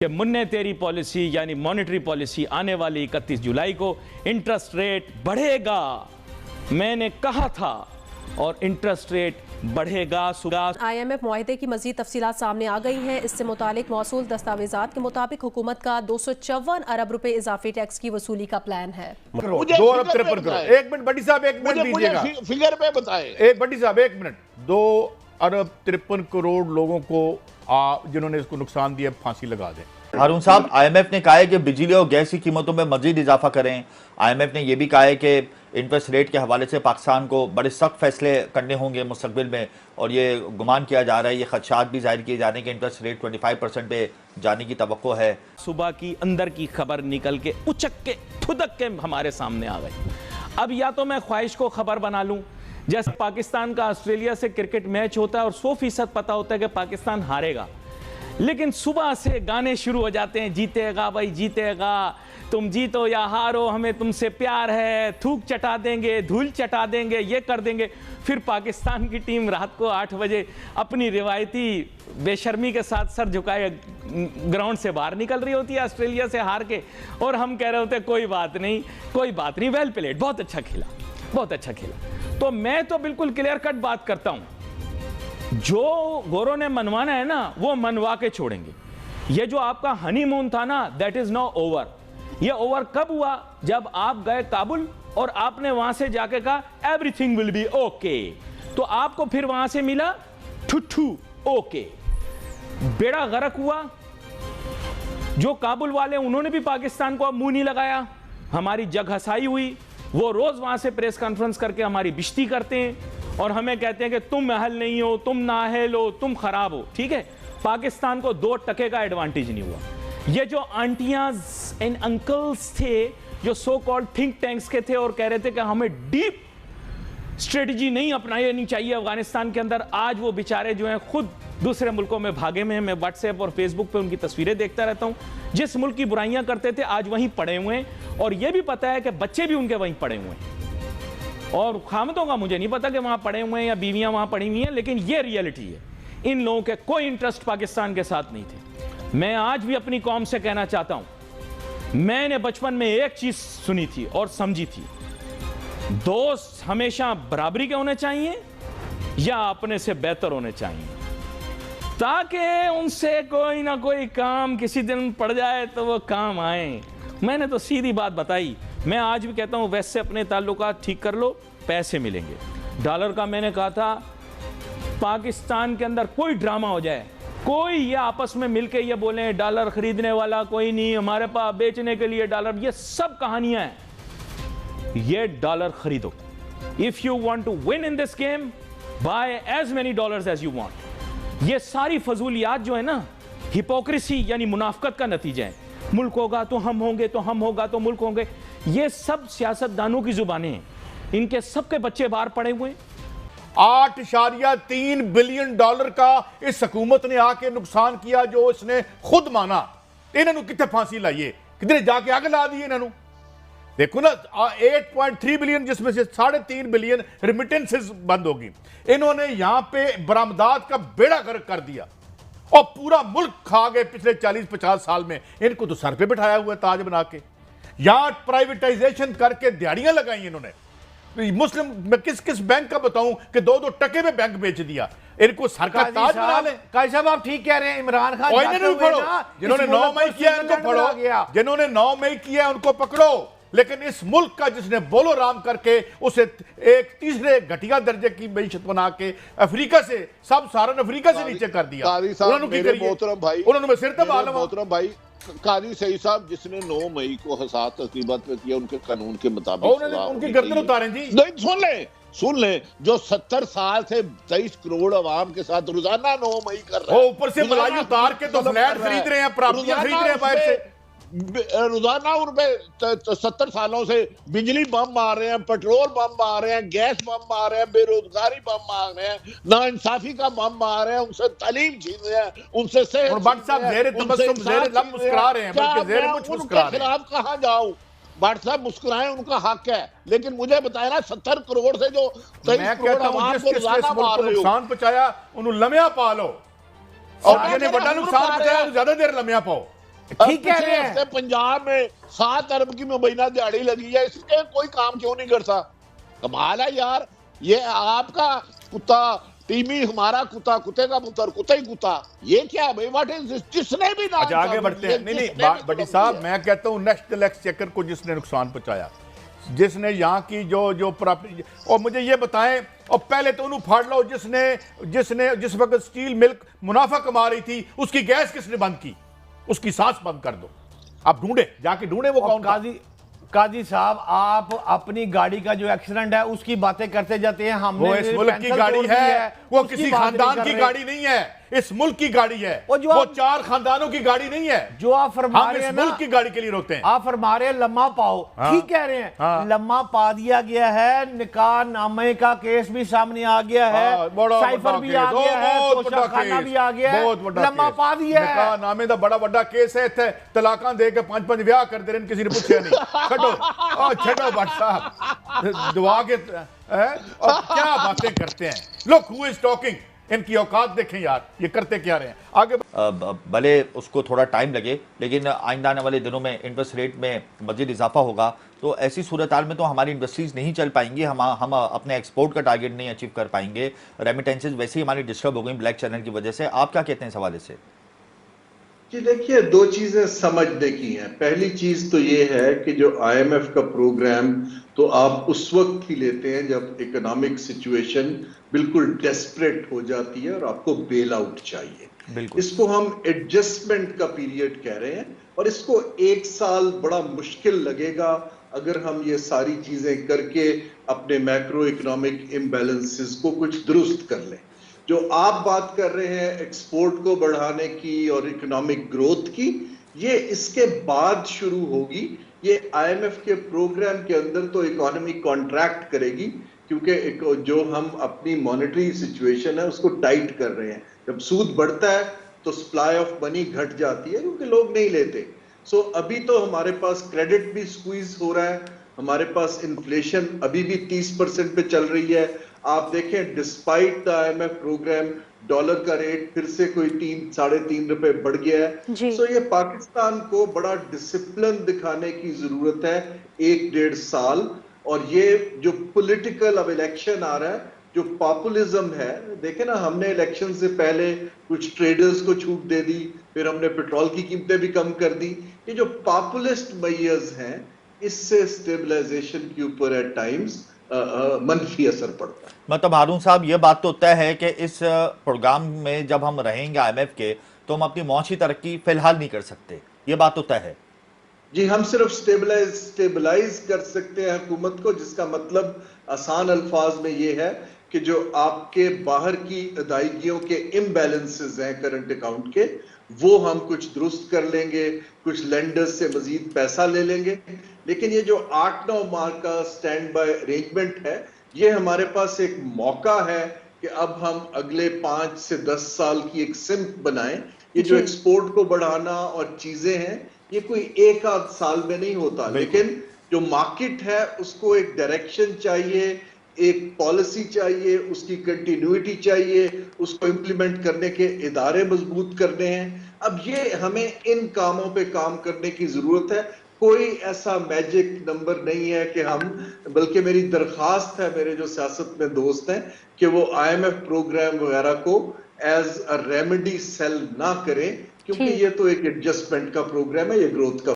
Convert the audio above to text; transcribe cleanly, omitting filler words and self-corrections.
कि मुन्ने तेरी पॉलिसी यानी मॉनेटरी पॉलिसी आने वाली 31 जुलाई को इंटरेस्ट रेट बढ़ेगा, मैंने कहा था, और इंटरेस्ट रेट बढ़ेगा। IMF मुआहदे की मजीद तफसीलात सामने आ गई हैं। इससे मुतालिक मौसूल दस्तावेजात के मुताबिक हुकूमत का 254 अरब रुपए इजाफी टैक्स की वसूली का प्लान है। 2 अरब 53 करोड़। एक मिनट बड्डी साहब, एक मिनट दीजिएगा, फिगर पे बताएं। एक बड्डी साहब एक मिनट। 2 अरब 53 करोड़ लोगों को जिन्होंने इसको नुकसान दिया फांसी लगा दें। हारून साहब, IMF ने कहा है कि बिजली और गैस की कीमतों में मजीद इजाफा करें। IMF ने यह भी कहा है कि इंटरेस्ट रेट के हवाले से पाकिस्तान को बड़े सख्त फैसले करने होंगे मुस्तकबिल में, और ये गुमान किया जा रहा है, ये खदशात भी जाहिर किए जा रहे हैं कि इंटरेस्ट रेट 25% पे जाने की तवक्को है। सुबह की अंदर की खबर निकल के उचक के ठुदक के हमारे सामने आ गई। अब या तो मैं ख्वाहिश को खबर बना लूं, जैसे पाकिस्तान का ऑस्ट्रेलिया से क्रिकेट मैच होता है और 100% पता होता है कि पाकिस्तान हारेगा, लेकिन सुबह से गाने शुरू हो जाते हैं, जीतेगा भाई जीतेगा, तुम जीतो या हारो हमें तुमसे प्यार है, थूक चटा देंगे, धूल चटा देंगे, ये कर देंगे। फिर पाकिस्तान की टीम रात को 8 बजे अपनी रिवायती बेशर्मी के साथ सर झुकाए ग्राउंड से बाहर निकल रही होती है ऑस्ट्रेलिया से हार के, और हम कह रहे होते कोई बात नहीं, कोई बात नहीं, वेल प्लेड, बहुत अच्छा खेला, बहुत अच्छा खेला। तो मैं तो बिल्कुल क्लियर कट बात करता हूं, जो गोरों ने मनवाना है ना वो मनवा के छोड़ेंगे। ये जो आपका हनीमून था ना, दैट इज नाउ ओवर। ये ओवर कब हुआ? जब आप गए काबुल और आपने वहां से जाके कहा एवरीथिंग विल बी ओके, तो आपको फिर वहां से मिला ठुठू ओके। बेड़ा गर्क हुआ। जो काबुल वाले उन्होंने भी पाकिस्तान को अब मुंह नहीं लगाया, हमारी जग हसाई हुई। वो रोज वहां से प्रेस कॉन्फ्रेंस करके हमारी बिश्ती करते हैं और हमें कहते हैं कि तुम अहल नहीं हो, तुम नाअहल हो, तुम खराब हो। ठीक है, पाकिस्तान को 2 टके का एडवांटेज नहीं हुआ। ये जो आंटियां एंड अंकल्स थे जो सो कॉल्ड थिंक टैंक्स के थे और कह रहे थे कि हमें डीप स्ट्रेटजी नहीं अपनानी चाहिए अफगानिस्तान के अंदर, आज वो बेचारे जो हैं खुद दूसरे मुल्कों में भागे में हैं। मैं व्हाट्सएप और फेसबुक पे उनकी तस्वीरें देखता रहता हूं। जिस मुल्क की बुराइयां करते थे आज वहीं पड़े हुए हैं, और ये भी पता है कि बच्चे भी उनके वहीं पड़े हुए हैं। और खामतों का मुझे नहीं पता कि वहां पड़े हुए हैं या बीवियां वहां पड़ी हुई हैं, लेकिन ये रियलिटी है। इन लोगों के कोई इंटरेस्ट पाकिस्तान के साथ नहीं थे। मैं आज भी अपनी कौम से कहना चाहता हूं, मैंने बचपन में एक चीज सुनी थी और समझी थी, दोस्त हमेशा बराबरी के होने चाहिए या अपने से बेहतर होने चाहिए, ताकि उनसे कोई ना कोई काम किसी दिन पड़ जाए तो वो काम आए। मैंने तो सीधी बात बताई। मैं आज भी कहता हूं वैसे अपने ताल्लुकात ठीक कर लो, पैसे मिलेंगे। डॉलर का मैंने कहा था, पाकिस्तान के अंदर कोई ड्रामा हो जाए, कोई ये आपस में मिलके ये बोले डॉलर खरीदने वाला कोई नहीं, हमारे पास बेचने के लिए डॉलर, ये सब कहानियां हैं। ये डॉलर खरीदो। If you want to win in this game, buy as many dollars as you want. ये सारी फजूलियात जो है ना, हिपोक्रेसी यानी मुनाफकत का नतीजा है। मुल्क होगा तो हम होंगे, तो हम होगा तो मुल्क होंगे, ये सब सियासतदानों की जुबानें हैं। इनके सबके बच्चे बाहर पड़े हुए हैं। 8.3 बिलियन डॉलर का इस हुकूमत ने आके नुकसान किया, जो इसने खुद माना। इन्होंने कितने फांसी लाइए, कितने जाके आग ला दी इन्होंने। देखो ना, 8.3 बिलियन जिसमें से 3.5 बिलियन रिमिटेंसेस बंद होगी। इन्होंने यहां पे बरामदात का बेड़ा गर्क कर दिया और पूरा मुल्क खा गए पिछले 40-50 साल में। इनको तो सर पे बिठाया हुआ ताज बना के, यहां प्राइवेटाइजेशन करके दिहाड़ियां लगाई इन्होंने। मुस्लिम मैं किस किस बैंक का बताऊं कि 2-2 टके में बैंक बेच दिया। इनको सर का ताज बना ले। काजी साहब आप ठीक कह रहे हैं। इमरान खान जिन्होंने 9 मई किया उनको पकड़ो, जिन्होंने 9 मई किया उनको पकड़ो, लेकिन इस मुल्क का जिसने बोलो राम करके उसे एक तीसरे घटिया दर्जे की मैशत बना के अफ्रीका से, सब सारन अफ्रीका से नीचे कर दिया। उन्होंने सिर तब मोहतरम भाई काजी सईद साहब, जिसने 9 मई को हसात तकरीबत पे किया, उनके कानून के मुताबिक उनकी गर्दन उतारें जी। नहीं, सुन ले, जो 70 साल से 23 करोड़ अवाम के साथ रोजाना 9 मई कर रहे हैं, ऊपर से मलाई उतार के तो फ्लैट खरीद रहे हैं, प्रॉपर्टियां खरीद रहे हैं बाहर से। रोजाना उनपे 70 सालों से बिजली बम मार रहे हैं, पेट्रोल बम मार रहे हैं, गैस बम मार रहे हैं, बेरोजगारी बम मार रहे हैं, नाइंसाफी का बम मार रहे हैं, उनसे तालीम छीन रहे हैं, उनसे सेहत, और भट्ट साहब ज़ेरे तबस्सुम ज़ेरे लब मुस्कुरा रहे हैं, बल्कि ज़ेरे मुझ मुस्कुरा रहे हैं। खिलाफ कहां जाऊं? भट्ट साहब मुस्कुराएं, उनका हक है, लेकिन मुझे बताया ना 70 करोड़ से जो 23 करोड़ आवाम को रोजाना मार रहे हो, नुकसान पहुंचाया उन्होंने लम्या पा लो, और जिन्हें बड़ा नुकसान पहुंचाया ज्यादा देर लम्या पाओ। ठीक कह रहे हैं। पंजाब में 7 अरब की मुबैना दिहाड़ी लगी है, इसके कोई काम क्यों नहीं करता? कमाल है यार। ये आपका कुत्ता टीमी, हमारा कुत्ता, कुत्ते का पुत्र, कुत्ता ही कुत्ता, ये क्या भाई? What is this? जिसने भी नाम अच्छा आगे बढ़ते हैं। नहीं बटी साहब, मैं कहता हूँ नेशनल एक्सचेकर को जिसने नुकसान पहुंचाया, जिसने यहाँ की जो प्रॉपर्टी, और मुझे ये बताएं, और पहले तो उन्हें फाड़ लो जिस वक्त स्टील मिल्क मुनाफा कमा रही थी, उसकी गैस किसने बंद की? उसकी सांस बंद कर दो। आप ढूंढे, जाके ढूंढे वो कौन था। काजी साहब, आप अपनी गाड़ी का जो एक्सीडेंट है उसकी बातें करते जाते हैं। हमने वो इस मुल्क की गाड़ी है, वो किसी खानदान की गाड़ी नहीं है, इस मुल्क की गाड़ी है। वो 4 खानदानों की गाड़ी नहीं है जो आप फरमा रहे हैं ना, मुल्क की गाड़ी के लिए रोते हैं। आप फरमा रहे हैं लम्हा पाओ, ठीक कह रहे हैं। लम्हा पा दिया गया है, निकाह नामे का केस भी सामने आ गया है, साइफर भी आ गया है, तोशाखाना भी आ गया है, लम्हा पा दिया है। निकाह नामे का बड़ा केस है। इत्थे तलाकां दे के 5-5 ब्याह कर दे रहे, किसी ने पूछा नहीं। छो भट्ट साहब, दुआ के और क्या बातें करते हैं। लुक हु इज टॉकिंग, इनकी औकात देखें यार, ये करते क्या रहे हैं। आगे भले उसको थोड़ा टाइम लगे, लेकिन आइंदा आने वाले दिनों में इंटरेस्ट रेट में मजीद इजाफा होगा, तो ऐसी सूरत हाल में तो हमारी इंडस्ट्रीज नहीं चल पाएंगी, हम अपने एक्सपोर्ट का टारगेट नहीं अचीव कर पाएंगे। रेमिटेंसेज वैसे ही हमारी डिस्टर्ब हो गई ब्लैक चैनल की वजह से। आप क्या कहते हैं इस हवाले से? जी देखिए, 2 चीजें समझने की हैं। पहली चीज तो ये है कि जो IMF का प्रोग्राम तो आप उस वक्त ही लेते हैं जब इकोनॉमिक सिचुएशन बिल्कुल डेस्परेट हो जाती है और आपको बेल आउट चाहिए। इसको हम एडजस्टमेंट का पीरियड कह रहे हैं, और इसको 1 साल बड़ा मुश्किल लगेगा अगर हम ये सारी चीजें करके अपने मैक्रो इकोनॉमिक इम्बैलेंसेस को कुछ दुरुस्त कर लें। जो आप बात कर रहे हैं एक्सपोर्ट को बढ़ाने की और इकोनॉमिक ग्रोथ की, ये इसके बाद शुरू होगी। ये IMF के प्रोग्राम के अंदर तो इकोनॉमी कॉन्ट्रैक्ट करेगी, क्योंकि जो हम अपनी मॉनेटरी सिचुएशन है उसको टाइट कर रहे हैं। जब सूद बढ़ता है तो सप्लाई ऑफ मनी घट जाती है, क्योंकि लोग नहीं लेते। सो अभी तो हमारे पास क्रेडिट भी स्क्वीज हो रहा है, हमारे पास इन्फ्लेशन अभी भी 30% पे चल रही है। आप देखें, despite the IMF programme, dollar का रेट फिर से कोई 3-3.5 रुपए बढ़ गया है। सो ये पाकिस्तान को बड़ा डिसिप्लिन दिखाने की जरूरत है 1-1.5 साल। और ये जो पॉलिटिकल अब इलेक्शन आ रहा है, जो पॉपुलिज्म है, देखें ना, हमने इलेक्शन से पहले कुछ ट्रेडर्स को छूट दे दी, फिर हमने पेट्रोल की कीमतें भी कम कर दी। ये जो पॉपुलिस्ट मेजर्स हैं, इससे स्टेबलाइजेशन के ऊपर एट टाइम्स मनफी असर पड़ता है। मतलब हारून साहब, ये बात तो तय है कि इस प्रोग्राम में जब हम रहेंगे IMF के, तो हम अपनी मौसी तरक्की फिलहाल नहीं कर सकते, ये बात तो तय है। जी, हम सिर्फ स्टेबलाइज कर सकते हैं हुकूमत को, जिसका मतलब आसान अल्फाज में ये है कि जो आपके बाहर की अदायगियों के इम्बैलेंसेस हैं करंट अकाउंट के, वो हम कुछ दुरुस्त कर लेंगे, कुछ लेंडर्स से मजीद पैसा ले लेंगे। लेकिन ये जो 8-9 माह का स्टैंड बाय अरेंजमेंट है, ये हमारे पास एक मौका है कि अब हम अगले 5 से 10 साल की एक सिम्प बनाएं। ये जो एक्सपोर्ट को बढ़ाना और चीजें हैं, ये कोई 1-8 साल में नहीं होता, लेकिन जो मार्केट है उसको एक डायरेक्शन चाहिए, एक पॉलिसी चाहिए, उसकी कंटिन्यूटी चाहिए, उसको इंप्लीमेंट करने के इदारे मजबूत करने हैं। अब ये हमें इन कामों पे काम करने की जरूरत है। कोई ऐसा मैजिक नंबर नहीं है कि हम, बल्कि मेरी दरखास्त है मेरे जो सियासत में दोस्त हैं कि वो IMF प्रोग्राम वगैरह को एज अ रेमेडी सेल ना करें, क्योंकि ये तो एक एडजस्टमेंट का प्रोग्राम है, ये ग्रोथ का